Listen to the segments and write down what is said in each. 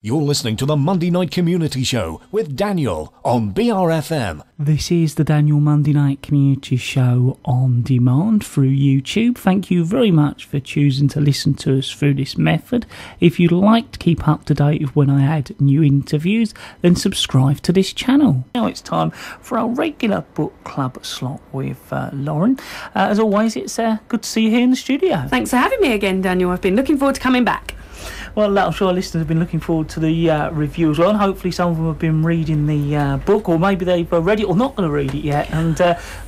You're listening to the Monday Night Community Show with Daniel on BRFM. This is the Daniel Monday Night Community Show on demand through YouTube. Thank you very much for choosing to listen to us through this method. If you'd like to keep up to date with when I add new interviews, then subscribe to this channel. Now it's time for our regular book club slot with Lauren. As always, it's good to see you here in the studio. Thanks for having me again, Daniel. I've been looking forward to coming back. Well, I'm sure our listeners have been looking forward to the review as well, and hopefully some of them have been reading the book, or maybe they've read it or not going to read it yet, and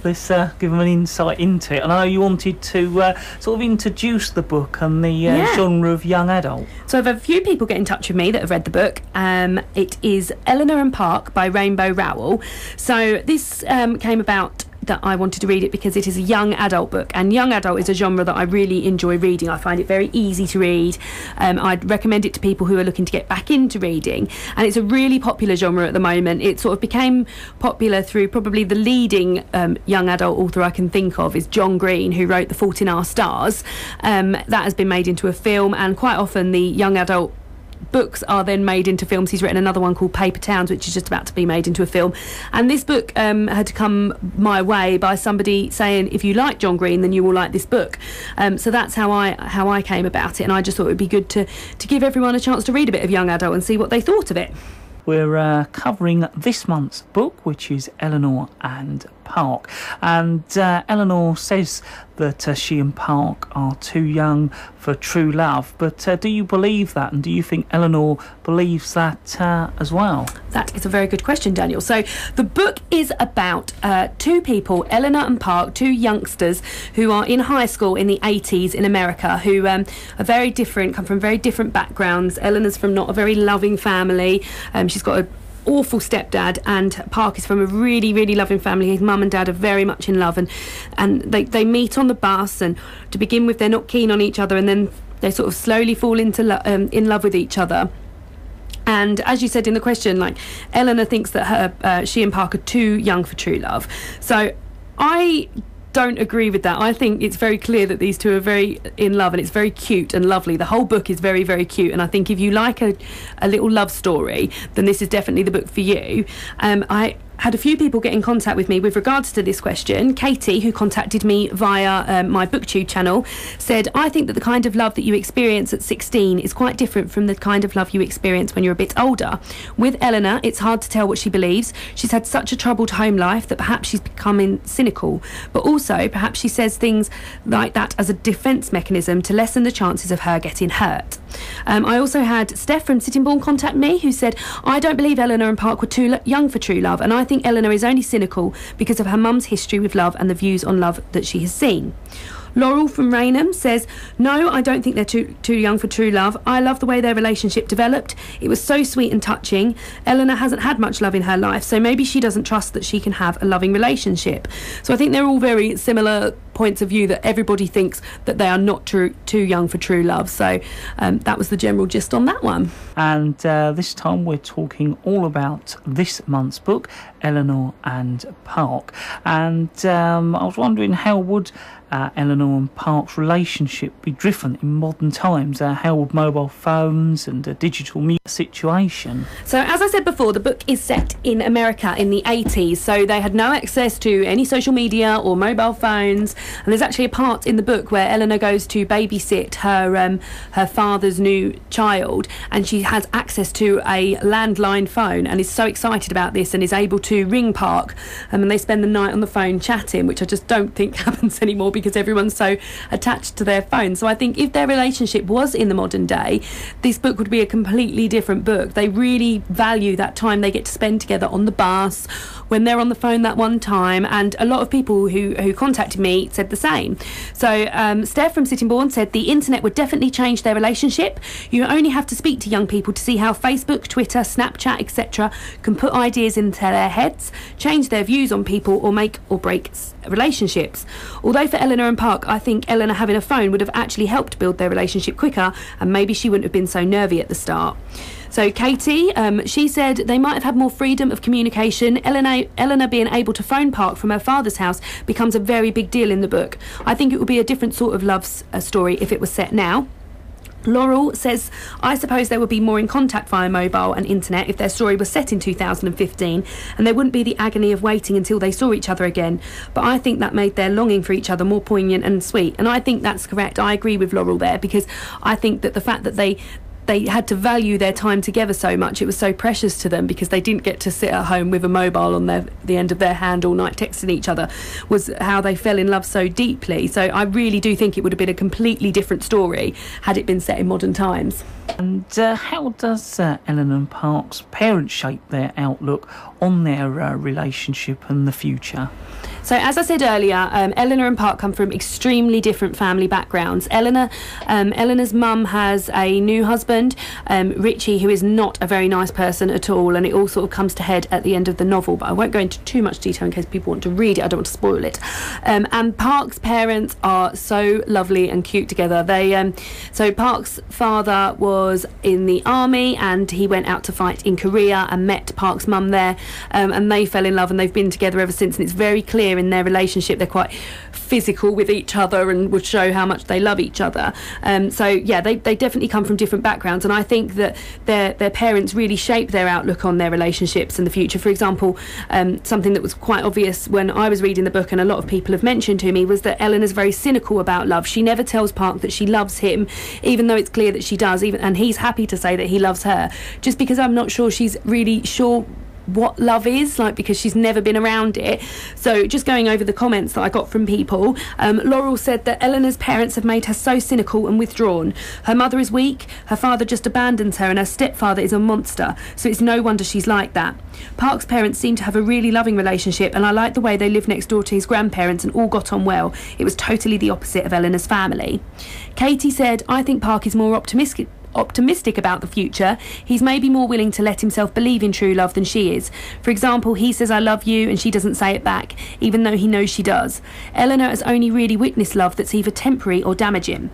let's give them an insight into it. And I know you wanted to sort of introduce the book and the genre of young adult. So I've had a few people get in touch with me that have read the book. It is Eleanor and Park by Rainbow Rowell. So this came about that I wanted to read it because it is a young adult book, and young adult is a genre that I really enjoy reading. I find it very easy to read. I'd recommend it to people who are looking to get back into reading, and it's a really popular genre at the moment. It sort of became popular through probably the leading young adult author I can think of is John Green, who wrote The Fault in Our Stars. That has been made into a film, and quite often the young adult books are then made into films. He's written another one called Paper Towns, which is just about to be made into a film. And this book had come my way by somebody saying, if you like John Green, then you will like this book. So that's how I came about it, and I just thought it would be good to give everyone a chance to read a bit of young adult and see what they thought of it. We're covering this month's book, which is Eleanor and Park. And Eleanor says that she and Park are too young for true love. But do you believe that? And do you think Eleanor believes that as well? That is a very good question, Daniel. So the book is about two people, Eleanor and Park, two youngsters who are in high school in the 80s in America, who are very different, come from very different backgrounds. Eleanor's from not a very loving family. She's got an awful stepdad, and Park is from a really, really loving family. His mum and dad are very much in love, and they meet on the bus, and to begin with they're not keen on each other, and then they sort of slowly fall into in love with each other. And as you said in the question, like, Eleanor thinks that she and Park are too young for true love. So I don't agree with that. I think it's very clear that these two are very in love, and it's very cute and lovely. The whole book is very, very cute, and I think if you like a little love story, then this is definitely the book for you. I had a few people get in contact with me with regards to this question. Katie, who contacted me via my BookTube channel, said, I think that the kind of love that you experience at 16 is quite different from the kind of love you experience when you're a bit older. With Eleanor, it's hard to tell what she believes. She's had such a troubled home life that perhaps she's becoming cynical, but also perhaps she says things like that as a defence mechanism to lessen the chances of her getting hurt. I also had Steph from Sittingbourne contact me, who said, I don't believe Eleanor and Park were too young for true love, and I think Eleanor is only cynical because of her mum's history with love and the views on love that she has seen. Laurel from Raynham says, no, I don't think they're too young for true love. I love the way their relationship developed. It was so sweet and touching. Eleanor hasn't had much love in her life, so maybe she doesn't trust that she can have a loving relationship. So I think they're all very similar points of view, that everybody thinks that they are not too young for true love. So that was the general gist on that one. And this time we're talking all about this month's book, Eleanor and Park. And I was wondering, how would Eleanor and Park's relationship be different in modern times? How would mobile phones and a digital music situation? So as I said before, the book is set in America in the 80s, so they had no access to any social media or mobile phones. And there's actually a part in the book where Eleanor goes to babysit her father's new child, and she has access to a landline phone and is so excited about this and is able to ring Park, and they spend the night on the phone chatting, which I just don't think happens anymore because everyone's so attached to their phone. So I think if their relationship was in the modern day, this book would be a completely different book. They really value that time they get to spend together on the bus, when they're on the phone that one time, and a lot of people who contacted me said the same. So Steph from Sittingbourne said the internet would definitely change their relationship. You only have to speak to young people to see how Facebook, Twitter, Snapchat, etc. can put ideas into their heads, change their views on people, or make or break relationships. Although for Eleanor and Park, I think Eleanor having a phone would have actually helped build their relationship quicker, and maybe she wouldn't have been so nervy at the start. So Katie, she said they might have had more freedom of communication. Eleanor being able to phone Park from her father's house becomes a very big deal in the book. I think it would be a different sort of love story if it was set now. Laurel says, I suppose they would be more in contact via mobile and internet if their story was set in 2015, and there wouldn't be the agony of waiting until they saw each other again. But I think that made their longing for each other more poignant and sweet. And I think that's correct. I agree with Laurel there, because I think that the fact that they had to value their time together so much, it was so precious to them, because they didn't get to sit at home with a mobile on the end of their hand all night texting each other, was how they fell in love so deeply. So I really do think it would have been a completely different story had it been set in modern times. And how does Eleanor and Park's parents shape their outlook on their relationship and the future? So, as I said earlier, Eleanor and Park come from extremely different family backgrounds. Eleanor's mum has a new husband, Richie, who is not a very nice person at all, and it all sort of comes to head at the end of the novel, but I won't go into too much detail in case people want to read it. I don't want to spoil it. And Park's parents are so lovely and cute together. So Park's father was in the army, and he went out to fight in Korea and met Park's mum there, and they fell in love, and they've been together ever since, and it's very clear in their relationship they're quite physical with each other and would show how much they love each other. So yeah, they definitely come from different backgrounds, and I think that their parents really shape their outlook on their relationships in the future. For example, something that was quite obvious when I was reading the book, and a lot of people have mentioned to me, was that Eleanor's very cynical about love. She never tells Park that she loves him, even though it's clear that she does, and he's happy to say that he loves her, just because I'm not sure she's really sure what love is, like, because she's never been around it. So just going over the comments that I got from people, Laurel said that Eleanor's parents have made her so cynical and withdrawn. Her mother is weak, her father just abandons her, and her stepfather is a monster, so it's no wonder she's like that. Park's parents seem to have a really loving relationship, and I like the way they lived next door to his grandparents and all got on well. It was totally the opposite of Eleanor's family. Katie said, I think Park is more optimistic about the future. He's maybe more willing to let himself believe in true love than she is. For example, he says I love you and she doesn't say it back, even though he knows she does. Eleanor has only really witnessed love that's either temporary or damaging.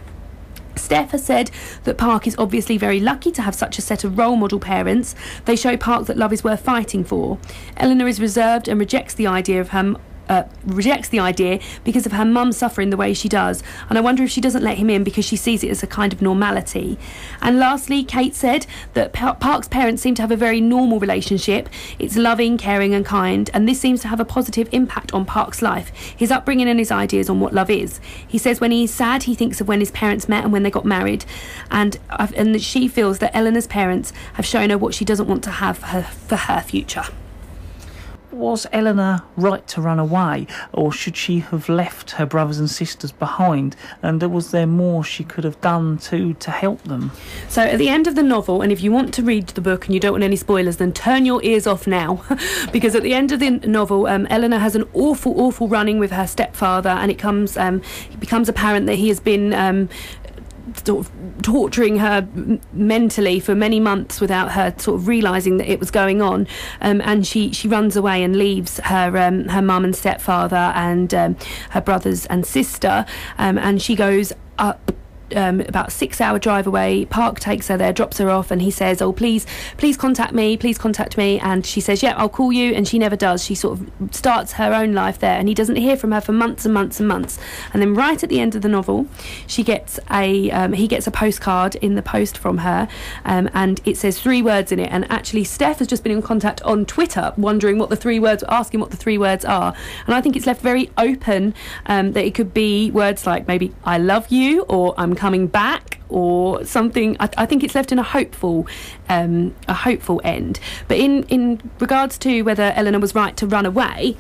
Steph has said that Park is obviously very lucky to have such a set of role model parents. They show Park that love is worth fighting for. Eleanor is reserved and rejects the idea because of her mum suffering the way she does, and I wonder if she doesn't let him in because she sees it as a kind of normality. And lastly, Kate said that Park's parents seem to have a very normal relationship. It's loving, caring and kind, and this seems to have a positive impact on Park's life, his upbringing and his ideas on what love is. He says when he's sad he thinks of when his parents met and when they got married, and that she feels that Eleanor's parents have shown her what she doesn't want to have for her future. Was Eleanor right to run away, or should she have left her brothers and sisters behind? And was there more she could have done to help them? So at the end of the novel, and if you want to read the book and you don't want any spoilers, then turn your ears off now, because at the end of the novel, Eleanor has an awful running with her stepfather, and it becomes apparent that he has been sort of torturing her mentally for many months without her sort of realising that it was going on, and she runs away and leaves her mum and stepfather and her brothers and sister, and she goes up about a 6-hour drive away. Park takes her there, drops her off, and he says, oh, please contact me, and she says, yeah, I'll call you, and she never does. She sort of starts her own life there, and he doesn't hear from her for months and months and months. And then right at the end of the novel, he gets a postcard in the post from her, and it says 3 words in it, and actually Steph has just been in contact on Twitter wondering asking what the 3 words are, and I think it's left very open, that it could be words like maybe I love you, or I'm coming back, or something. I think it's left in a hopeful end. But in regards to whether Eleanor was right to run away,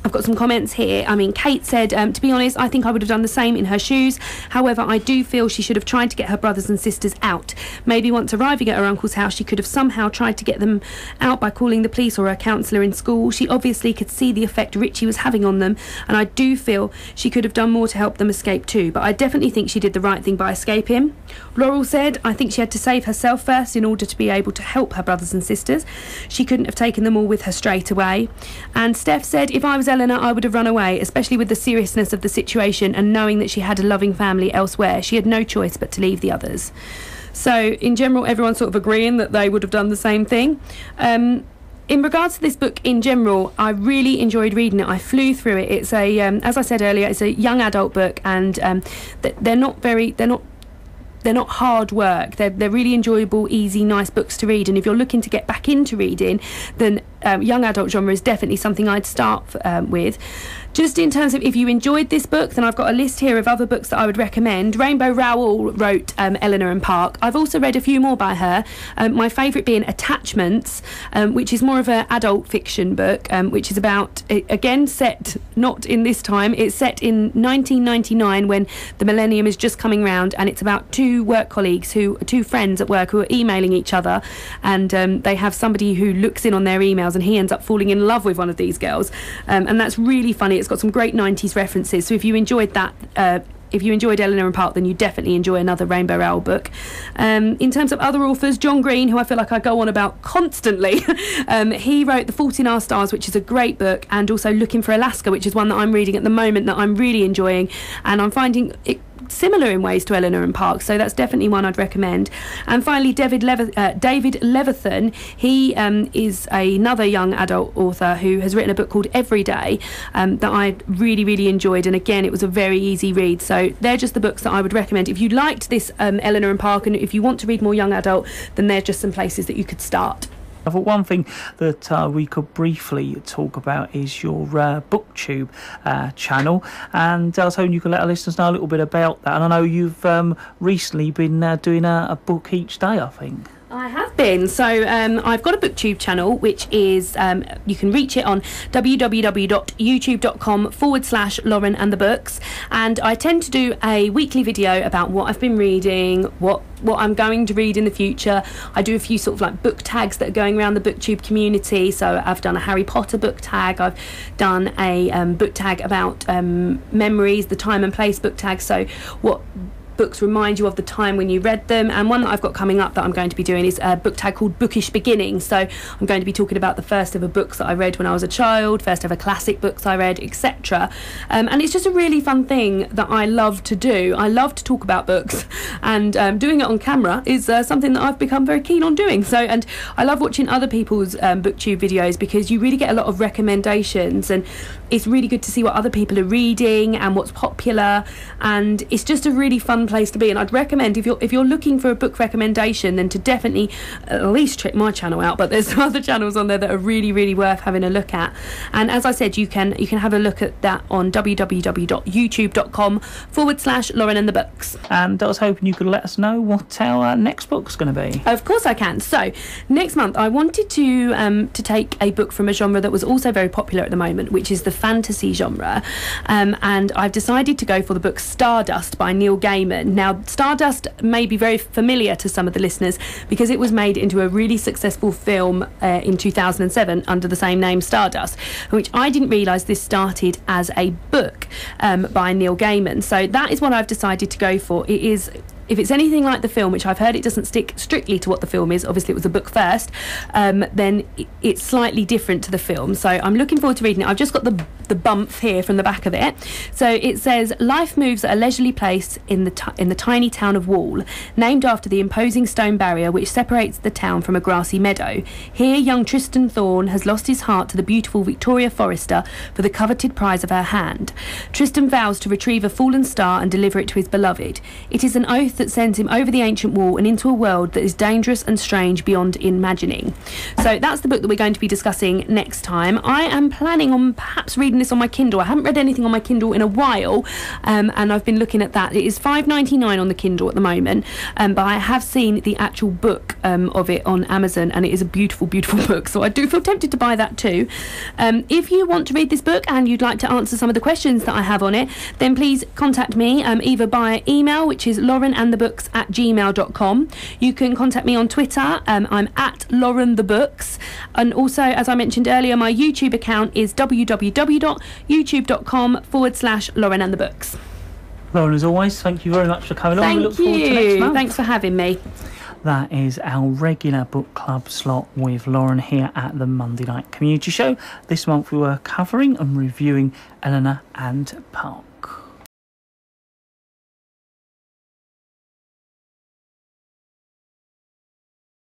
I've got some comments here. I mean, Kate said, to be honest, I think I would have done the same in her shoes. However, I do feel she should have tried to get her brothers and sisters out. Maybe once arriving at her uncle's house, she could have somehow tried to get them out by calling the police or a counsellor in school. She obviously could see the effect Richie was having on them, and I do feel she could have done more to help them escape too. But I definitely think she did the right thing by escaping. Laurel said, I think she had to save herself first in order to be able to help her brothers and sisters. She couldn't have taken them all with her straight away. And Steph said, if I was Eleanor, I would have run away, especially with the seriousness of the situation and knowing that she had a loving family elsewhere. She had no choice but to leave the others. So in general, everyone's sort of agreeing that they would have done the same thing. In regards to this book in general, I really enjoyed reading it. I flew through it. It's a, as I said earlier, it's a young adult book, and they're not not hard work. They're really enjoyable, easy, nice books to read. And if you're looking to get back into reading, then young adult genre is definitely something I'd start with. Just in terms of if you enjoyed this book, then I've got a list here of other books that I would recommend. Rainbow Rowell wrote Eleanor and Park. I've also read a few more by her. My favourite being Attachments, which is more of an adult fiction book, which is about, again, set not in this time. It's set in 1999 when the millennium is just coming round, and it's about two work colleagues, two friends at work who are emailing each other, and they have somebody who looks in on their emails, and he ends up falling in love with one of these girls, and that's really funny. It's got some great 90s references, so if you enjoyed that, if you enjoyed Eleanor and Park, then you definitely enjoy another Rainbow Rowell book. In terms of other authors, John Green, who I feel like I go on about constantly, he wrote The Fault in Our Stars, which is a great book, and also Looking for Alaska, which is one that I'm reading at the moment that I'm really enjoying, and I'm finding it similar in ways to Eleanor and Park, so that's definitely one I'd recommend. And finally, David Levithan, he is another young adult author who has written a book called Everyday that I really, really enjoyed, and again, it was a very easy read. So they're just the books that I would recommend. If you liked this Eleanor and Park, and if you want to read more young adult, then they're just some places that you could start. I thought one thing that we could briefly talk about is your BookTube channel, and I was hoping you could let our listeners know a little bit about that. And I know you've recently been doing a book each day, I think. I have been. So I've got a BookTube channel, which is, you can reach it on www.youtube.com/Lauren and the Books. And I tend to do a weekly video about what I've been reading, what I'm going to read in the future. I do a few sort of like book tags that are going around the BookTube community. So I've done a Harry Potter book tag. I've done a book tag about memories, the time and place book tag. So what books remind you of the time when you read them, and one that I've got coming up that I'm going to be doing is a book tag called Bookish Beginnings. So I'm going to be talking about the first ever books that I read when I was a child, first ever classic books I read, etc. And it's just a really fun thing that I love to do. I love to talk about books, and doing it on camera is something that I've become very keen on doing. So, and I love watching other people's BookTube videos, because you really get a lot of recommendations, and it's really good to see what other people are reading and what's popular, and it's just a really fun place to be. And I'd recommend, if you're looking for a book recommendation, then to definitely at least check my channel out, but there's some other channels on there that are really, really worth having a look at. And as I said, you can have a look at that on www.youtube.com/Lauren and the Books. And I was hoping you could let us know what our next book's going to be. Of course I can. So next month I wanted to take a book from a genre that was also very popular at the moment, which is the fantasy genre, and I've decided to go for the book Stardust by Neil Gaiman. Now, Stardust may be very familiar to some of the listeners because it was made into a really successful film in 2007 under the same name, Stardust, which I didn't realise this started as a book by Neil Gaiman. So that is what I've decided to go for. It is, if it's anything like the film, which I've heard it doesn't stick strictly to what the film is, obviously it was a book first, then it's slightly different to the film. So I'm looking forward to reading it. I've just got the bump here from the back of it. So it says, life moves at a leisurely pace in the tiny town of Wall, named after the imposing stone barrier which separates the town from a grassy meadow. Here young Tristan Thorne has lost his heart to the beautiful Victoria Forrester for the coveted prize of her hand. Tristan vows to retrieve a fallen star and deliver it to his beloved. It is an oath that sends him over the ancient wall and into a world that is dangerous and strange beyond imagining. So that's the book that we're going to be discussing next time. I am planning on perhaps reading this on my Kindle. I haven't read anything on my Kindle in a while, and I've been looking at that. It is $5.99 on the Kindle at the moment, but I have seen the actual book of it on Amazon, and it is a beautiful, beautiful book, so I do feel tempted to buy that too. If you want to read this book and you'd like to answer some of the questions that I have on it, then please contact me either by email, which is laurenandthebooks@gmail.com. You can contact me on Twitter. I'm at LaurenTheBooks, and also, as I mentioned earlier, my YouTube account is www.youtube.com/Lauren and the Books. Lauren, as always, thank you very much for coming on. We look forward to next month. Thanks for having me. That is our regular book club slot with Lauren here at the Monday Night Community Show. This month we were covering and reviewing Eleanor and Park.